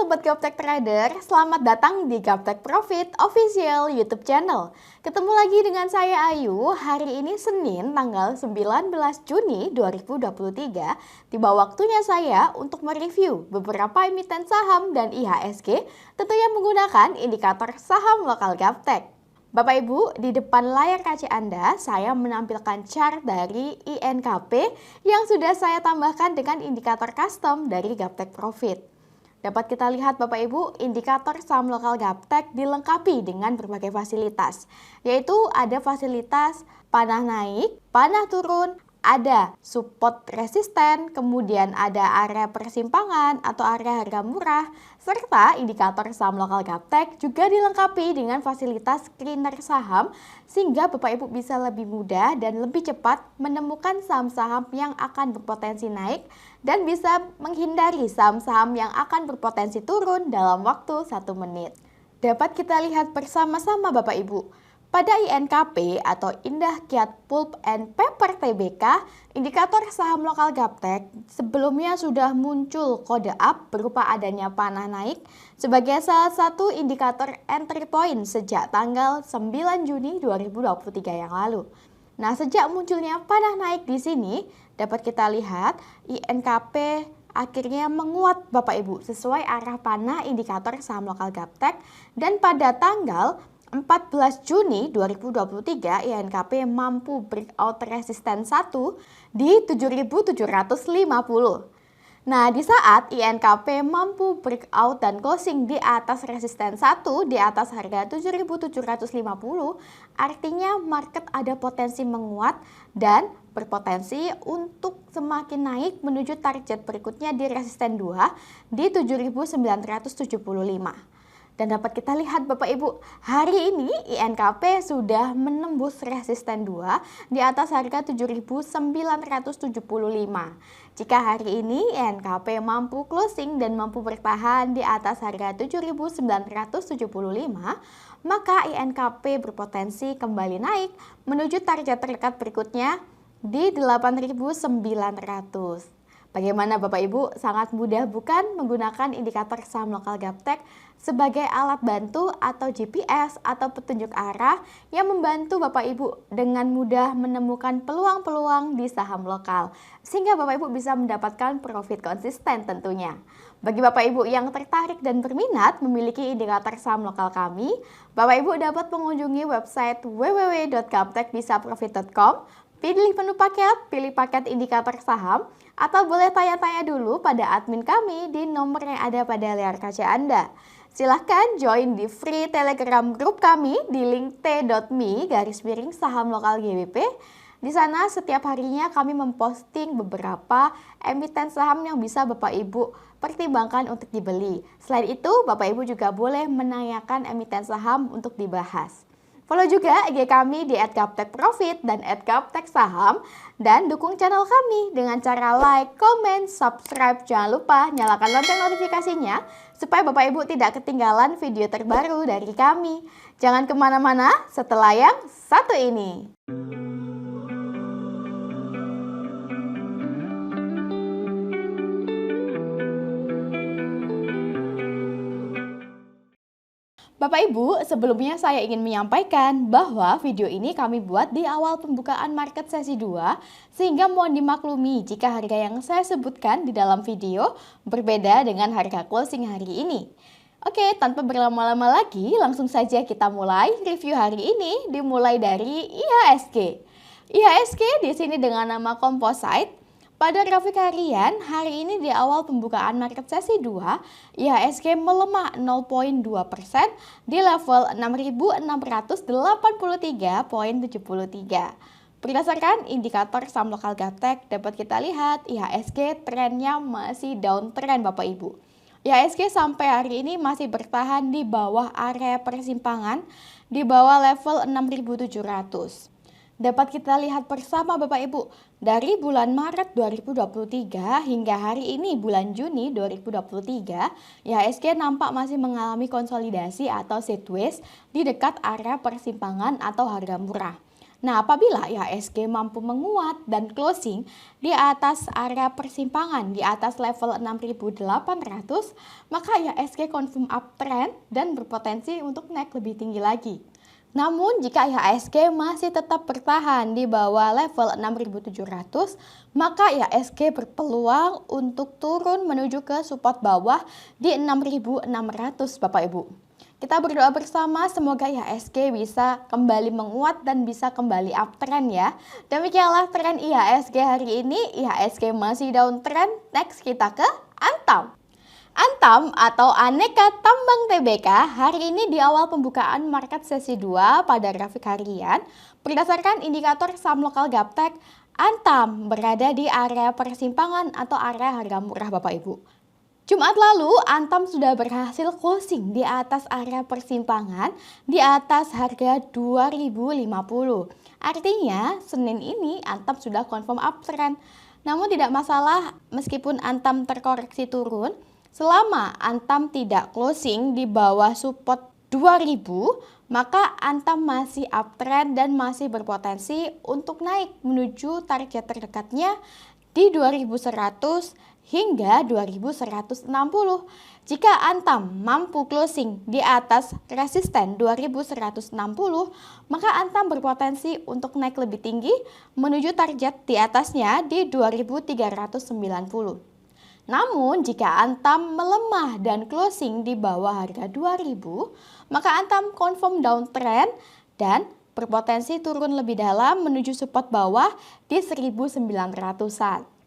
Sobat Gaptek Trader, selamat datang di Gaptek Profit Official YouTube channel. Ketemu lagi dengan saya Ayu, hari ini Senin tanggal 19 Juni 2023. Tiba waktunya saya untuk mereview beberapa emiten saham dan IHSG, tentunya menggunakan indikator saham lokal Gaptek. Bapak Ibu, di depan layar kaca Anda, saya menampilkan chart dari INKP yang sudah saya tambahkan dengan indikator custom dari Gaptek Profit. Dapat kita lihat Bapak Ibu, indikator saham lokal Gaptek dilengkapi dengan berbagai fasilitas, yaitu ada fasilitas panah naik, panah turun, ada support resisten, kemudian ada area persimpangan atau area harga murah, serta indikator saham lokal Gaptek juga dilengkapi dengan fasilitas screener saham sehingga Bapak Ibu bisa lebih mudah dan lebih cepat menemukan saham-saham yang akan berpotensi naik dan bisa menghindari saham-saham yang akan berpotensi turun dalam waktu 1 menit. Dapat kita lihat bersama-sama Bapak Ibu. Pada INKP atau Indah Kiat Pulp and Paper Tbk, indikator saham lokal Gaptek sebelumnya sudah muncul kode up berupa adanya panah naik sebagai salah satu indikator entry point sejak tanggal 9 Juni 2023 yang lalu. Nah, sejak munculnya panah naik di sini, dapat kita lihat INKP akhirnya menguat Bapak Ibu sesuai arah panah indikator saham lokal Gaptek dan pada tanggal 14 Juni 2023 INKP mampu breakout resisten 1 di 7.750. Nah, di saat INKP mampu breakout dan closing di atas resisten 1 di atas harga 7.750, artinya market ada potensi menguat dan berpotensi untuk semakin naik menuju target berikutnya di resisten 2 di 7.975. Dan dapat kita lihat Bapak Ibu, hari ini INKP sudah menembus resisten 2 di atas harga 7.975. Jika hari ini INKP mampu closing dan mampu bertahan di atas harga 7.975, maka INKP berpotensi kembali naik menuju target terdekat berikutnya di 8.900. Bagaimana Bapak Ibu? Sangat mudah bukan menggunakan indikator saham lokal Gaptek sebagai alat bantu atau GPS atau petunjuk arah yang membantu Bapak Ibu dengan mudah menemukan peluang-peluang di saham lokal sehingga Bapak Ibu bisa mendapatkan profit konsisten tentunya. Bagi Bapak Ibu yang tertarik dan berminat memiliki indikator saham lokal kami, Bapak Ibu dapat mengunjungi website www.gaptekbisaprofit.com. Pilih menu paket, pilih paket indikator saham, atau boleh tanya-tanya dulu pada admin kami di nomor yang ada pada layar kaca Anda. Silahkan join di free telegram group kami di link t.me/saham lokal GBP. Di sana setiap harinya kami memposting beberapa emiten saham yang bisa Bapak Ibu pertimbangkan untuk dibeli. Selain itu, Bapak Ibu juga boleh menanyakan emiten saham untuk dibahas. Follow juga IG kami di @gaptekprofit dan @gapteksaham dan dukung channel kami dengan cara like, comment, subscribe. Jangan lupa nyalakan lonceng notifikasinya supaya Bapak Ibu tidak ketinggalan video terbaru dari kami. Jangan kemana-mana setelah yang satu ini. Bapak Ibu, sebelumnya saya ingin menyampaikan bahwa video ini kami buat di awal pembukaan market sesi 2 sehingga mohon dimaklumi jika harga yang saya sebutkan di dalam video berbeda dengan harga closing hari ini. Oke, tanpa berlama-lama lagi langsung saja kita mulai review hari ini dimulai dari IHSG. IHSG di sini dengan nama Composite. Pada grafik harian, hari ini di awal pembukaan market sesi 2, IHSG melemah 0,2% di level 6.683,73. Berdasarkan indikator saham lokal Gaptek, dapat kita lihat IHSG trennya masih downtrend Bapak Ibu. IHSG sampai hari ini masih bertahan di bawah area persimpangan, di bawah level 6.700. Dapat kita lihat bersama Bapak Ibu, dari bulan Maret 2023 hingga hari ini bulan Juni 2023, IHSG nampak masih mengalami konsolidasi atau sideways di dekat area persimpangan atau harga murah. Nah, apabila IHSG mampu menguat dan closing di atas area persimpangan di atas level 6.800, maka IHSG confirm uptrend dan berpotensi untuk naik lebih tinggi lagi. Namun, jika IHSG masih tetap bertahan di bawah level 6.700, maka IHSG berpeluang untuk turun menuju ke support bawah di 6.600, Bapak Ibu. Kita berdoa bersama semoga IHSG bisa kembali menguat dan bisa kembali uptrend ya. Demikianlah tren IHSG hari ini. IHSG masih downtrend. Next kita ke Antam. Antam atau Aneka Tambang Tbk hari ini di awal pembukaan market sesi 2 pada grafik harian berdasarkan indikator saham lokal Gaptek, Antam berada di area persimpangan atau area harga murah Bapak Ibu. Jumat lalu, Antam sudah berhasil closing di atas area persimpangan di atas harga 2050. Artinya, Senin ini Antam sudah confirm uptrend. Namun tidak masalah meskipun Antam terkoreksi turun, selama Antam tidak closing di bawah support 2000, maka Antam masih uptrend dan masih berpotensi untuk naik menuju target terdekatnya di 2100 hingga 2160. Jika Antam mampu closing di atas resisten 2160, maka Antam berpotensi untuk naik lebih tinggi menuju target di atasnya di 2390. Namun jika Antam melemah dan closing di bawah harga 2000, maka Antam confirm downtrend dan berpotensi turun lebih dalam menuju support bawah di 1900-an.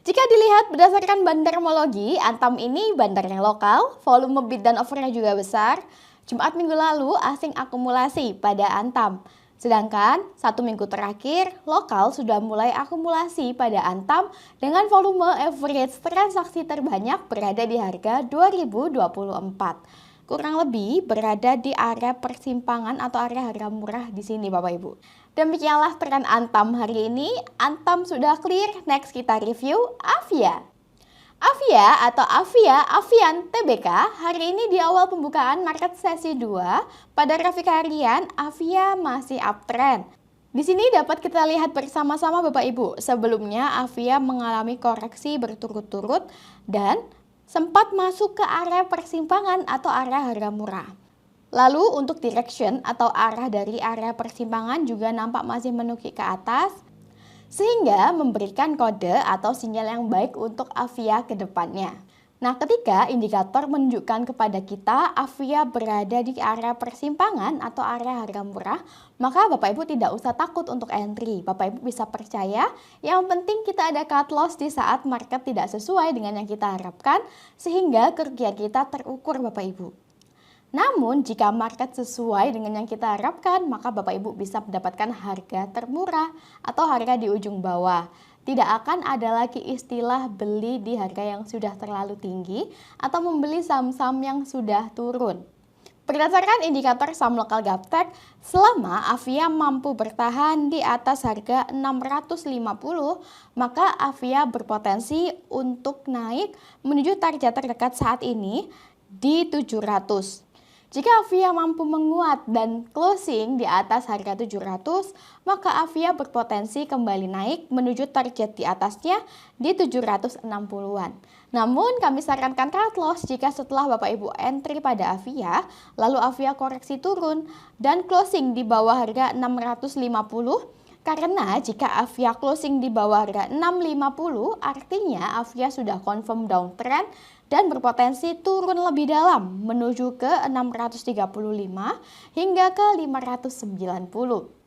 Jika dilihat berdasarkan bandarmologi, Antam ini bandarnya lokal, volume bid dan offernya juga besar. Jumat minggu lalu asing akumulasi pada Antam. Sedangkan 1 minggu terakhir, lokal sudah mulai akumulasi pada Antam dengan volume average transaksi terbanyak berada di harga 2024. Kurang lebih berada di area persimpangan atau area harga murah di sini Bapak Ibu. Demikianlah tren Antam hari ini. Antam sudah clear, next kita review Avia. Avia atau Avian Tbk hari ini di awal pembukaan market sesi 2 pada grafik harian Avia masih uptrend. Di sini dapat kita lihat bersama-sama Bapak Ibu. Sebelumnya Avia mengalami koreksi berturut-turut dan sempat masuk ke area persimpangan atau area harga murah. Lalu untuk direction atau arah dari area persimpangan juga nampak masih menukik ke atas, sehingga memberikan kode atau sinyal yang baik untuk Avia ke depannya. Nah, ketika indikator menunjukkan kepada kita Avia berada di area persimpangan atau area harga murah, maka Bapak Ibu tidak usah takut untuk entry. Bapak Ibu bisa percaya, yang penting kita ada cut loss di saat market tidak sesuai dengan yang kita harapkan, sehingga kerugian kita terukur Bapak Ibu. Namun, jika market sesuai dengan yang kita harapkan, maka Bapak Ibu bisa mendapatkan harga termurah atau harga di ujung bawah. Tidak akan ada lagi istilah beli di harga yang sudah terlalu tinggi atau membeli saham-saham yang sudah turun. Berdasarkan indikator saham lokal Gaptek, selama Avia mampu bertahan di atas harga 650, maka Avia berpotensi untuk naik menuju target terdekat saat ini di 700. Jika Avia mampu menguat dan closing di atas harga 700, maka Avia berpotensi kembali naik menuju target di atasnya di 760-an. Namun kami sarankan cut loss jika setelah Bapak Ibu entry pada Avia, lalu Avia koreksi turun dan closing di bawah harga 650. Karena jika Avia closing di bawah harga 650, artinya Avia sudah confirm downtrend dan berpotensi turun lebih dalam menuju ke 635 hingga ke 590.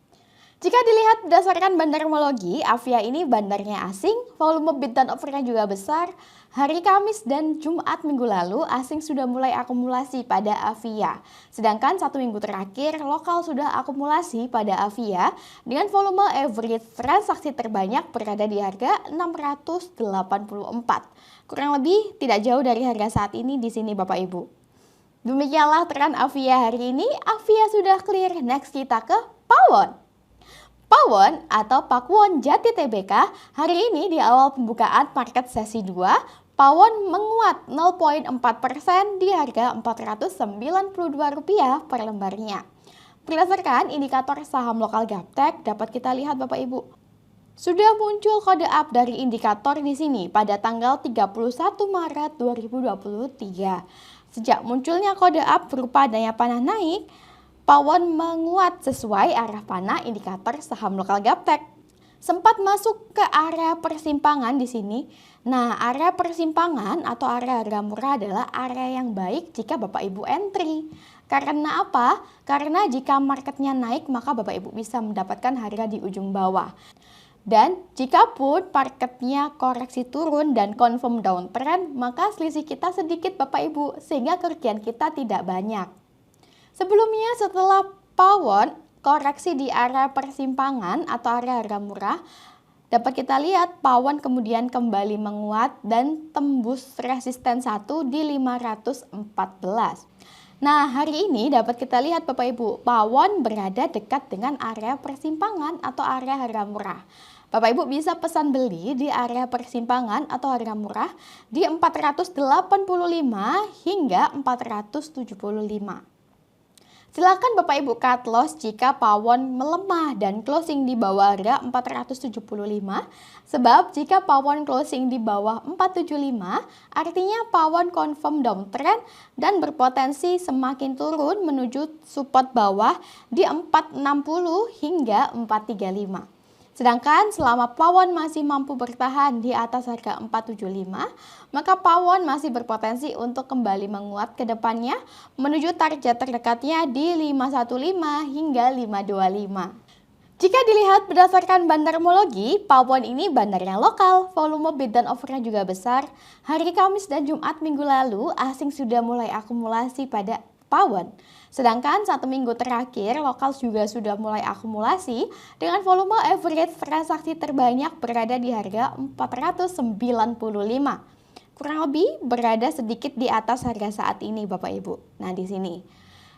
Jika dilihat berdasarkan bandarmologi, Avia ini bandarnya asing, volume bid dan offernya juga besar. Hari Kamis dan Jumat minggu lalu, asing sudah mulai akumulasi pada Avia. Sedangkan 1 minggu terakhir, lokal sudah akumulasi pada Avia dengan volume average transaksi terbanyak berada di harga 684. Kurang lebih tidak jauh dari harga saat ini di sini Bapak Ibu. Demikianlah tren Avia hari ini. Avia sudah clear, next kita ke Pawon. Pawon atau Pakuwon Jati Tbk hari ini di awal pembukaan market sesi 2, Pawon menguat 0,4% di harga Rp492 per lembarnya. Berdasarkan indikator saham lokal Gaptek, dapat kita lihat Bapak Ibu. Sudah muncul kode up dari indikator di sini pada tanggal 31 Maret 2023. Sejak munculnya kode up berupa daya panah naik, pawon menguat sesuai arah panah indikator saham lokal Gaptek. Sempat masuk ke area persimpangan di sini. Nah, area persimpangan atau area harga murah adalah area yang baik jika Bapak Ibu entry. Karena apa? Karena jika marketnya naik, maka Bapak Ibu bisa mendapatkan harga di ujung bawah. Dan jika pun marketnya koreksi turun dan confirm downtrend, maka selisih kita sedikit Bapak Ibu, sehingga kerugian kita tidak banyak. Sebelumnya setelah pawon koreksi di area persimpangan atau area harga murah, dapat kita lihat pawon kemudian kembali menguat dan tembus resisten 1 di 514. Nah, hari ini dapat kita lihat Bapak Ibu, pawon berada dekat dengan area persimpangan atau area harga murah. Bapak Ibu bisa pesan beli di area persimpangan atau harga murah di 485 hingga 475. Silakan Bapak Ibu cut loss jika pawon melemah dan closing di bawah harga 475. Sebab jika pawon closing di bawah 475, artinya pawon confirm downtrend dan berpotensi semakin turun menuju support bawah di 460 hingga 435. Sedangkan selama pawon masih mampu bertahan di atas harga 475, maka pawon masih berpotensi untuk kembali menguat ke depannya menuju target terdekatnya di 515 hingga 525. Jika dilihat berdasarkan bandarmologi, pawon ini bandarnya lokal, volume bid dan offernya juga besar. Hari Kamis dan Jumat minggu lalu, asing sudah mulai akumulasi pada pawon. Sedangkan 1 minggu terakhir, lokal juga sudah mulai akumulasi dengan volume average transaksi terbanyak berada di harga 495. Kurang lebih berada sedikit di atas harga saat ini Bapak Ibu. Nah, di sini.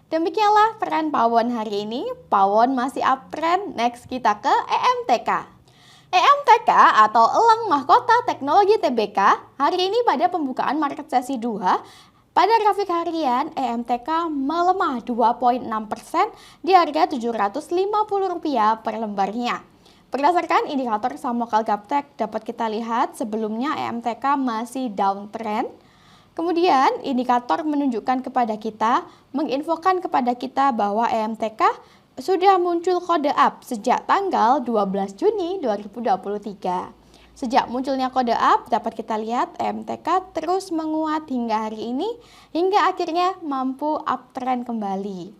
Demikianlah tren pawon hari ini. Pawon masih uptrend. Next kita ke EMTK. EMTK atau Elang Mahkota Teknologi Tbk hari ini pada pembukaan market sesi 2 pada grafik harian, EMTK melemah 2,6% di harga Rp750 per lembarnya. Berdasarkan indikator saham lokal Gaptek, dapat kita lihat sebelumnya EMTK masih downtrend. Kemudian indikator menunjukkan kepada kita, menginfokan kepada kita bahwa EMTK sudah muncul kode up sejak tanggal 12 Juni 2023. Sejak munculnya kode up, dapat kita lihat EMTK terus menguat hingga hari ini, hingga akhirnya mampu uptrend kembali.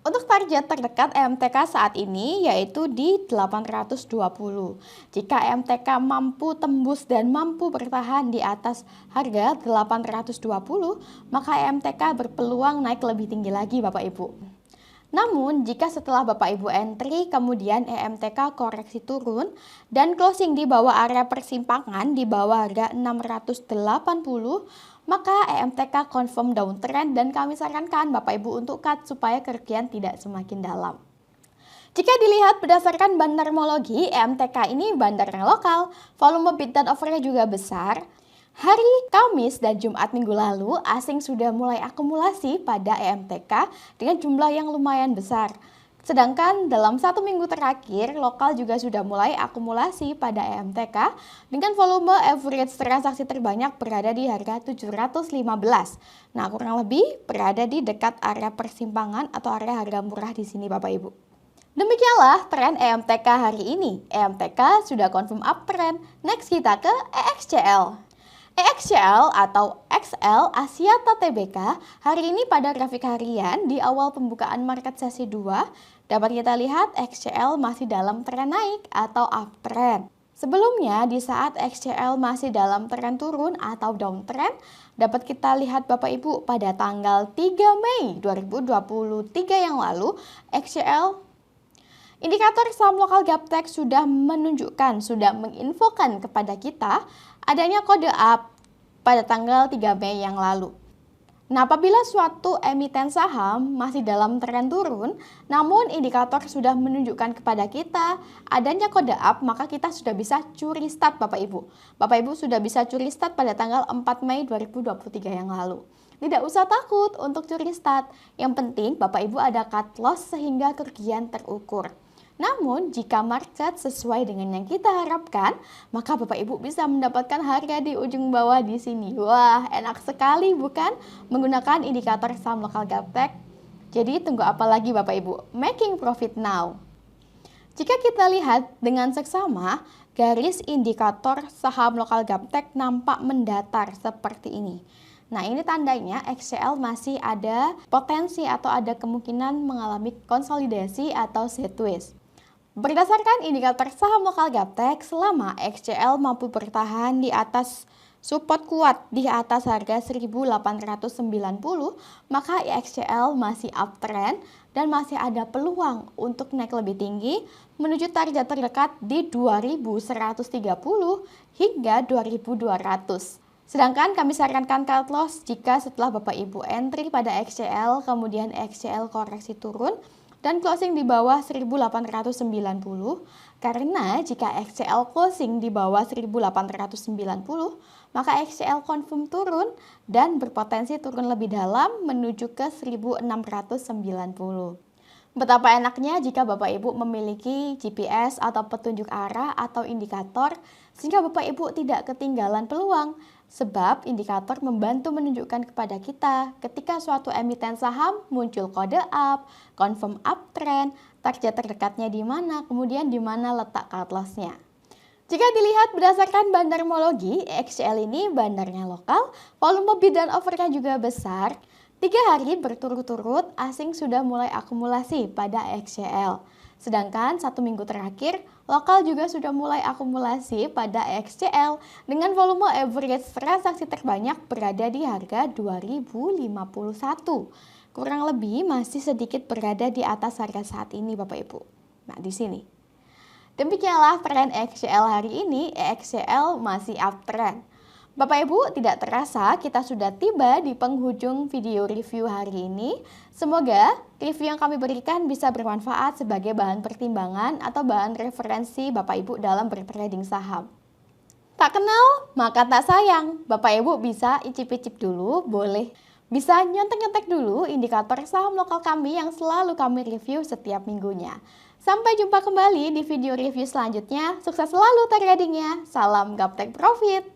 Untuk target terdekat EMTK saat ini yaitu di 820. Jika EMTK mampu tembus dan mampu bertahan di atas harga 820, maka EMTK berpeluang naik lebih tinggi lagi Bapak Ibu. Namun, jika setelah Bapak Ibu entry, kemudian EMTK koreksi turun dan closing di bawah area persimpangan di bawah harga 680, maka EMTK confirm downtrend dan kami sarankan Bapak Ibu untuk cut supaya kerugian tidak semakin dalam. Jika dilihat berdasarkan bandarmologi, EMTK ini bandarnya lokal, volume bid dan offernya juga besar. Hari Kamis dan Jumat minggu lalu, asing sudah mulai akumulasi pada EMTK dengan jumlah yang lumayan besar. Sedangkan dalam 1 minggu terakhir, lokal juga sudah mulai akumulasi pada EMTK dengan volume average transaksi terbanyak berada di harga 715. Nah, kurang lebih berada di dekat area persimpangan atau area harga murah di sini Bapak Ibu. Demikianlah tren EMTK hari ini. EMTK sudah confirm uptrend. Next kita ke EXCL. EXCL atau XL Axiata Tbk hari ini pada grafik harian di awal pembukaan market sesi 2 dapat kita lihat XCL masih dalam tren naik atau uptrend. Sebelumnya di saat XCL masih dalam tren turun atau downtrend dapat kita lihat Bapak Ibu pada tanggal 3 Mei 2023 yang lalu XCL indikator saham lokal Gaptek sudah menunjukkan, sudah menginfokan kepada kita adanya kode up pada tanggal 3 Mei yang lalu. Nah, apabila suatu emiten saham masih dalam tren turun, namun indikator sudah menunjukkan kepada kita adanya kode up, maka kita sudah bisa curi start Bapak Ibu. Bapak Ibu sudah bisa curi start pada tanggal 4 Mei 2023 yang lalu. Tidak usah takut untuk curi start. Yang penting Bapak Ibu ada cut loss sehingga kerugian terukur. Namun, jika market sesuai dengan yang kita harapkan, maka Bapak Ibu bisa mendapatkan harga di ujung bawah di sini. Wah, enak sekali bukan? Menggunakan indikator saham lokal gaptek. Jadi tunggu apa lagi Bapak Ibu? Making profit now. Jika kita lihat dengan seksama, garis indikator saham lokal gaptek nampak mendatar seperti ini. Nah, ini tandanya XCL masih ada potensi atau ada kemungkinan mengalami konsolidasi atau sideways. Berdasarkan indikator saham lokal gaptek, selama XCL mampu bertahan di atas support kuat di atas harga 1890, maka XCL masih uptrend dan masih ada peluang untuk naik lebih tinggi menuju target terdekat di 2130 hingga 2200. Sedangkan kami sarankan cut loss jika setelah Bapak Ibu entry pada XCL, kemudian XCL koreksi turun, dan closing di bawah 1890, karena jika XCL closing di bawah 1890, maka XCL confirm turun dan berpotensi turun lebih dalam menuju ke 1690. Betapa enaknya jika Bapak Ibu memiliki GPS atau petunjuk arah atau indikator sehingga Bapak Ibu tidak ketinggalan peluang, sebab indikator membantu menunjukkan kepada kita ketika suatu emiten saham muncul kode up, confirm uptrend, target terdekatnya di mana, kemudian di mana letak cut loss-nya. Jika dilihat berdasarkan bandarmologi, XCL ini bandarnya lokal, volume bid dan offer-nya juga besar. 3 hari berturut-turut asing sudah mulai akumulasi pada XCL. Sedangkan 1 minggu terakhir, lokal juga sudah mulai akumulasi pada XCL dengan volume average transaksi terbanyak berada di harga 2051. Kurang lebih masih sedikit berada di atas harga saat ini Bapak Ibu. Nah, di sini. Demikianlah tren XCL hari ini, XCL masih uptrend. Bapak Ibu, tidak terasa kita sudah tiba di penghujung video review hari ini. Semoga review yang kami berikan bisa bermanfaat sebagai bahan pertimbangan atau bahan referensi Bapak Ibu dalam bertrading saham. Tak kenal, maka tak sayang. Bapak Ibu bisa icip-icip dulu, boleh. Bisa nyontek-nyontek dulu indikator saham lokal kami yang selalu kami review setiap minggunya. Sampai jumpa kembali di video review selanjutnya. Sukses selalu tradingnya. Salam Gaptek Profit!